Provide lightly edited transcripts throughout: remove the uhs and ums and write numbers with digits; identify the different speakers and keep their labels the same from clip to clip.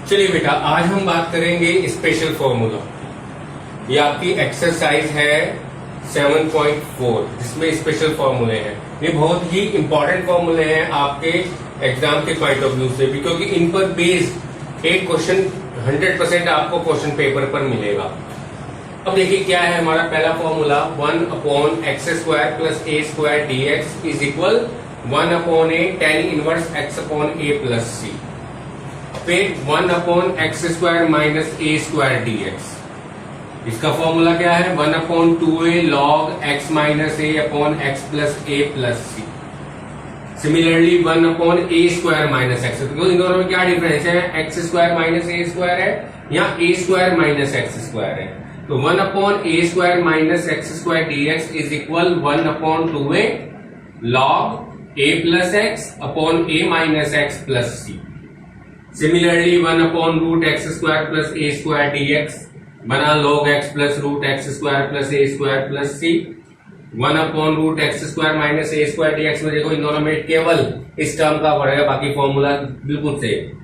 Speaker 1: चलिए बेटा, आज हम बात करेंगे स्पेशल फॉर्मूला। ये आपकी एक्सरसाइज है 7.4 जिसमें स्पेशल फॉर्मूले हैं। ये बहुत ही इंपॉर्टेंट फॉर्मूले हैं आपके एग्जाम के पॉइंट ऑफ व्यू से भी, क्योंकि इन पर बेस्ड एक क्वेश्चन 100% आपको क्वेश्चन पेपर पर मिलेगा। अब देखिए क्या है हमारा पहला formula, 1/x² plus a² dx is equal 1/a tan inverse x/a plus c। फिर 1/x² माइनस a² dx। इसका फॉर्मूला क्या है, 1/2a log x minus a upon x plus a plus c। Similarly 1/a² minus x, तो इन दोनों में क्या difference है, x² minus a² है या a² माइनस x² है। तो 1/a² minus x² dx is equal 1/2a log a plus x upon a minus x plus c। Similarly 1/√x² plus a² dx बना log x plus √x² plus a² plus c। 1/√x² minus a² dx में देखो इन दोनों में केवल इस term का बढ़ेगा, बाकी फॉर्मूला बिल्कुल सेम।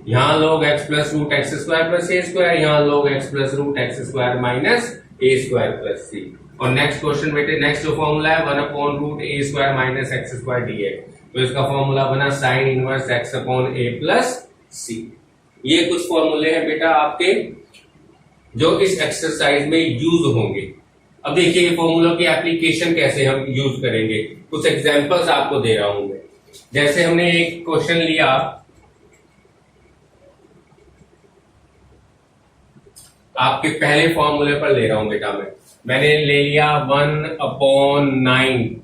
Speaker 1: यहाँ log x plus √x² plus a², यहाँ log x plus √x² minus a² plus c। और नेक्स्ट क्वेश्चन बेटे, नेक्स्ट जो फॉर्मूला है 1/√a² माइनस x² dx, तो इसका फॉर्मूला बना sine inverse x upon a plus c। ये कुछ फॉर्मूले हैं बेटा आपके जो इस एक्सरसाइज में यूज होंगे। अब देखिए ये फॉर्मूला की एप्लीकेशन कैसे हम यूज करेंगे, कुछ एग्जांपल्स आपको दे रहा हूं मैं। जैसे हमने एक क्वेश्चन लिया, आपके पहले फॉर्मूले पर ले रहा हूं बेटा मैंने ले लिया 1/9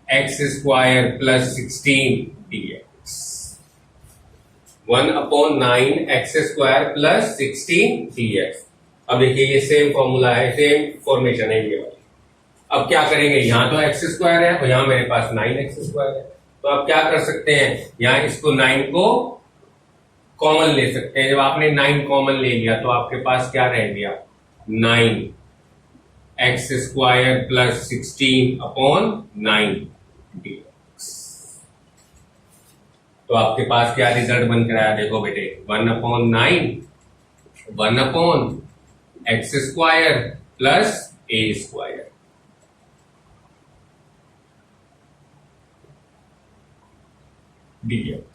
Speaker 1: x² plus 16 dx। 1/9 x² plus 16 dx। अब देखिए ये सेम फॉर्मूला है, सेम फॉर्मेशन है ये वाली। अब क्या करेंगे, यहां तो x² है और यहां मेरे पास 9x² है, तो आप क्या कर सकते हैं, यहां इसको 9 को कॉमन ले सकते हैं। जब आपने 9 कॉमन ले लिया तो आपके पास क्या रह गया, 9x² प्लस 16 अपॉन 9 dx। तो आपके पास क्या रिजल्ट बन कर आया, देखो बेटे 1/9 1/x² प्लस a² dx।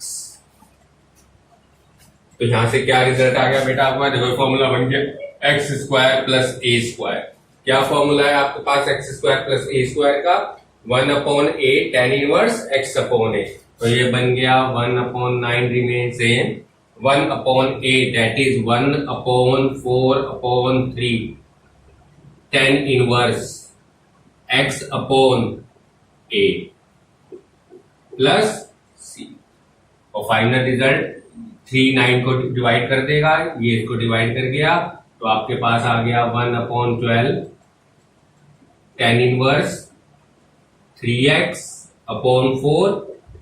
Speaker 1: तो यहां से क्या रिजल्ट आ गया बेटा आपका, देखो फॉर्मूला बन गया x² प्लस a²। क्या फॉर्मूला है आपके पास x² प्लस a² का, 1/a tan inverse x upon a। तो ये बन गया 1/9 remain same, 1/a that is 1/4/3 tan inverse x upon a plus c। और फाइनल रिजल्ट 3 9 को डिवाइड कर देगा, ये इसको डिवाइड कर गया, तो आपके पास आ गया 1/12 tan inverse 3x upon 4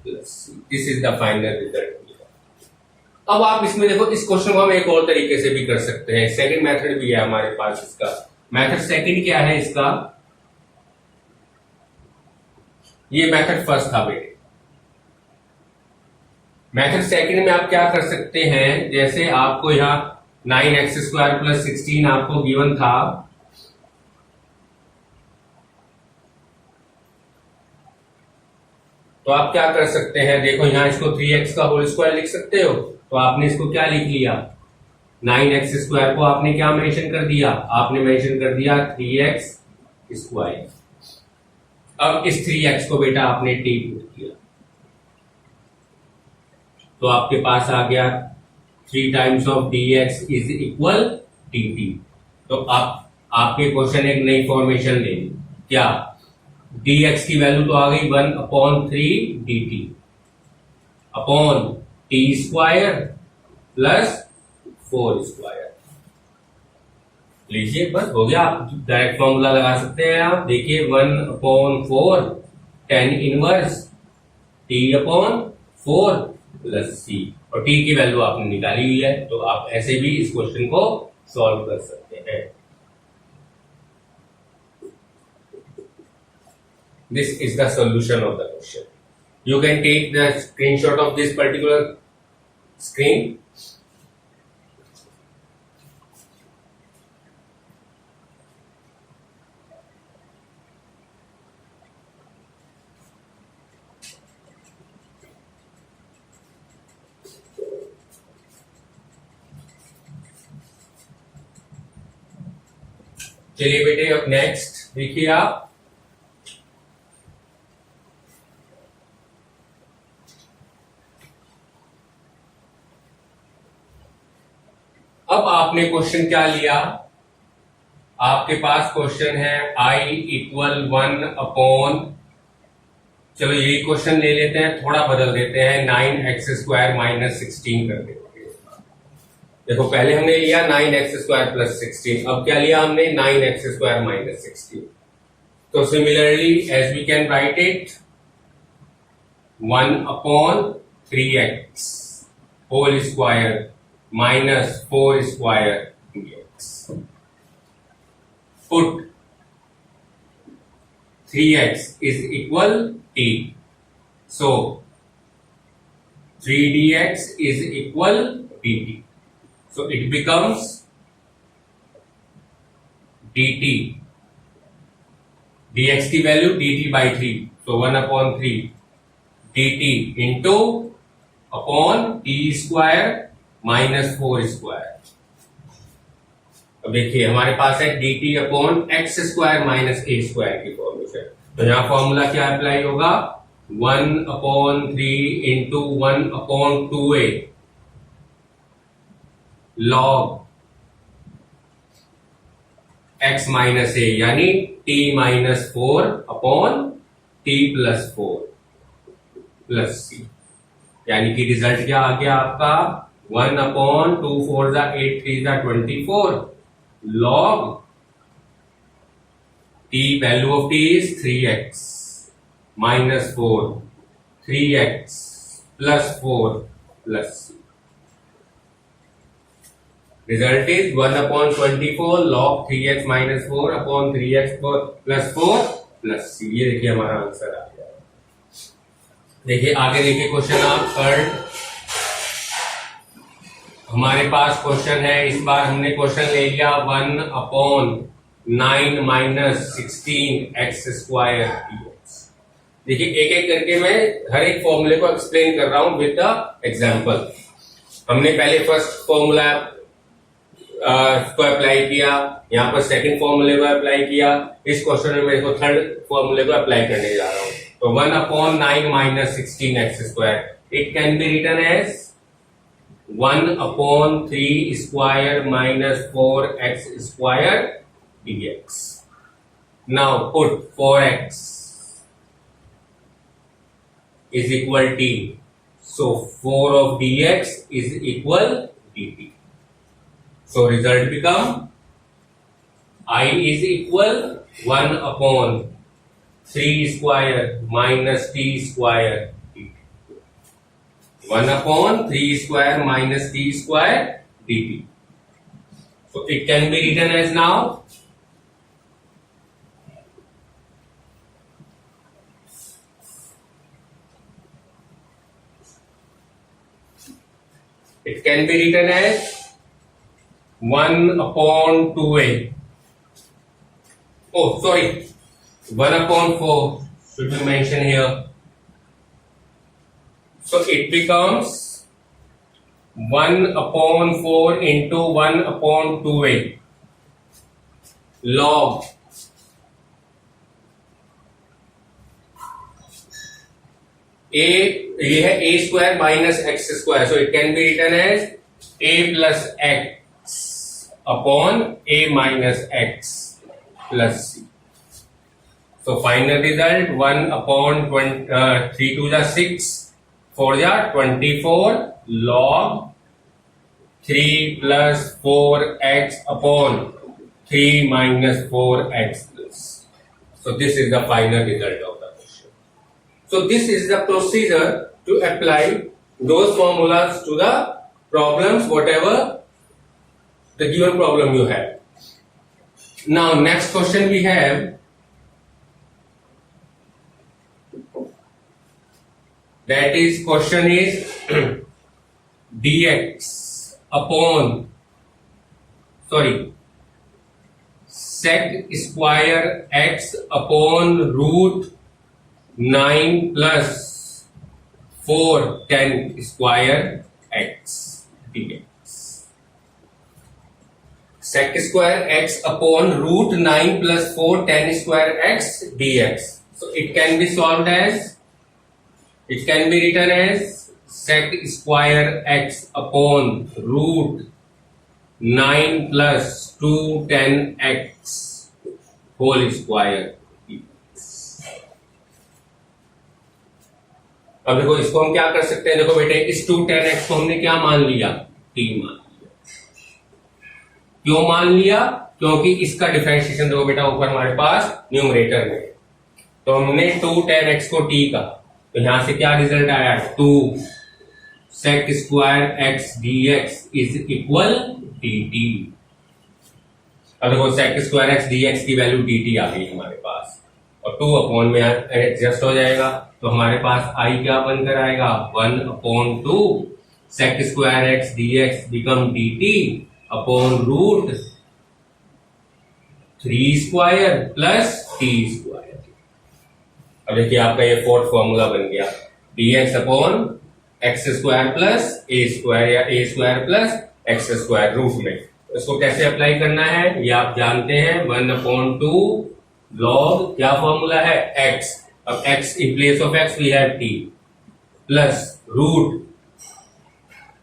Speaker 1: plus c। This is the final result. अब आप इसमें देखो, इस क्वेश्चन को हम एक और तरीके से भी कर सकते हैं, सेकंड मेथड भी है हमारे पास। इसका मेथड सेकंड क्या है, इसका ये मेथड फर्स्ट था बेटे। मेथड सेकंड में आप क्या कर सकते हैं, जैसे आपको यहां 9x² प्लस 16 आपको गिवन था, तो आप क्या कर सकते हैं, देखो यहां इसको 3x का होल स्क्वायर लिख सकते हो, तो आपने इसको क्या लिख लिया, 9x² को आपने क्या मेंशन कर दिया, आपने मेंशन कर दिया 3x²। अब इस 3x को बेटा आपने t पुट किया, तो आपके पास आ गया 3 times of dx is equal dt। तो आपके क्वेश्चन एक नई फॉर्मेशन ले ली, क्या, dx की वैल्यू तो आ गई 1/3 dt अपॉन t² प्लस 4²। लीजिए बस हो गया, आप डायरेक्ट फॉर्मूला लगा सकते हैं। आप देखिए 1/4 tan inverse t/4 plus c, और t की वैल्यू आपने निकाली हुई है, तो आप ऐसे भी इस क्वेश्चन को सॉल्व कर सकते हैं। This is the solution of the question. You can take the screenshot of this particular screen चलिए बेटे अब नेक्स्ट देखिए आप, अब आपने क्वेश्चन क्या लिया, आपके पास क्वेश्चन है I इक्वल 1 चलो यही क्वेश्चन ले लेते हैं, थोड़ा बदल देते हैं, 9x² माइनस 16 कर देते हैं। देखो पहले हमने लिया 9x² प्लस 16, अब क्या लिया हमने 9x² माइनस 16। तो similarly as we can write it 1/3x whole square minus 4 square dx। Put 3x is equal t, so 3dx is equal dt, so it becomes dt, dx की value dt by 3, so 1/3 dt into upon t square minus 4 square. अब देखिए हमारे पास है dt upon x square minus a square की formula, तो यहां formula क्या अप्लाई होगा 1/3 into 1/2a log x minus a, यानी t minus 4 upon t plus 4 plus c, यानी कि रिजल्ट क्या आ गया आपका 1/2 4 8 3 24 log t, value of t is 3x minus 4 3x plus 4 plus c. Result is 1/24 log 3x minus 4 upon 3x plus 4 plus c। ये देखिए हमारा answer आ गया। देखिए आगे देखिए क्वेश्चन आप थर्ड, हमारे पास क्वेश्चन है, इस बार हमने क्वेश्चन ले लिया 1/9 माइनस 16x² dx। देखिए एक एक करके मैं हर एक फॉर्मूले को एक्सप्लेन कर रहा हूं विद द एग्जांपल। हमने पहले फर्स्ट फॉर्मूला को अप्लाई किया, यहां पर सेकंड फॉर्मूले को अप्लाई किया, इस क्वेश्चन में मेरे को थर्ड फॉर्मूले को अप्लाई करने जा रहा हूं। तो 1/9 minus 16x², it can be written as 1/3 square minus 4x² dx। Now put 4x is equal t, so 4 of dx is equal dt, so result become I is equal 1/3 square minus t square dt, 1/3 square minus t square dt, so it can be written as now it can be written as 1/2a, oh sorry 1/4 should be mentioned here, so it becomes 1/4 into 1/2a log a, ये है a square minus x square, so it can be written as a plus x upon a minus x plus c। So final result 1/3 2 6 4 24 log 3 plus 4x upon 3 minus 4x plus. So this is the final result of the question. So this is the procedure to apply those formulas to the problems, whatever the given problem you have. Now next question we have, that is question is dx upon sec square x upon root 9 plus 4 tan square x dx. sec square x upon root 9 plus 4 tan square x dx. So it can be solved as, it can be written as sec square x upon root 9 plus 2 tan x whole square. अब देखो इसको हम क्या कर सकते हैं, देखो बेटे इस 2 tan x को हमने क्या मान लिया, t मान लिया। क्यों मान लिया, क्योंकि इसका डिफरेंशिएशन देखो बेटा ऊपर हमारे पास न्यूमरेटर में, तो हमने 2 tan x को t का, तो यहां से क्या रिजल्ट आया, 2 sec square x dx is equal dt। अब देखो sec स्क्वायर x dx की वैल्यू dt आ गई हमारे पास, और 2 अपॉन में एडजस्ट हो जाएगा, तो हमारे पास i क्या बनकर आएगा, 1/2 sec square x dx become dt upon root 3 square plus t square. अब देखिए आपका ये फोर्थ फॉर्मूला बन गया, dx upon x square plus a square या a square plus x square root में। इसको कैसे अप्लाई करना है ये आप जानते हैं, 1/2 लॉग क्या फॉर्मूला है, x। अब x in place of x we have t plus root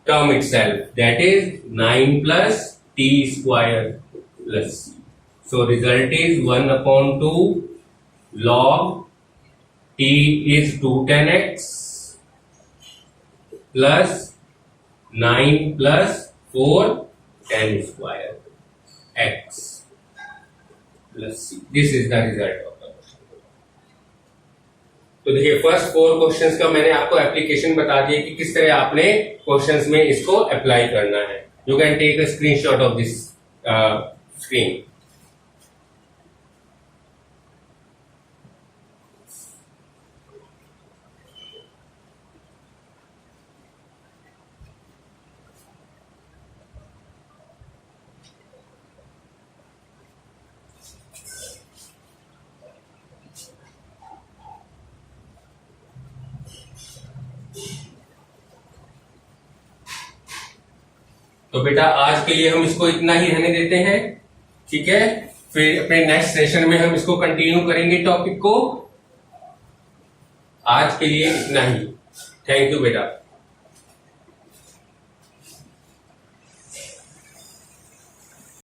Speaker 1: term itself, that is 9 plus t square plus c. So result is 1/2 log t is 2 tan x plus 9 plus 4 tan square x plus c. This is the result of the question. तो देखिए first 4 questions का मैंने आपको application बता दिया कि किस तरह आपने क्वेश्चंस में इसको अप्लाई करना है। You can take a screenshot of this screen. तो बेटा आज के लिए हम इसको इतना ही रहने देते हैं, ठीक है। फिर अपने नेक्स्ट सेशन में हम इसको कंटिन्यू करेंगे टॉपिक को। आज के लिए इतना ही। थैंक यू बेटा।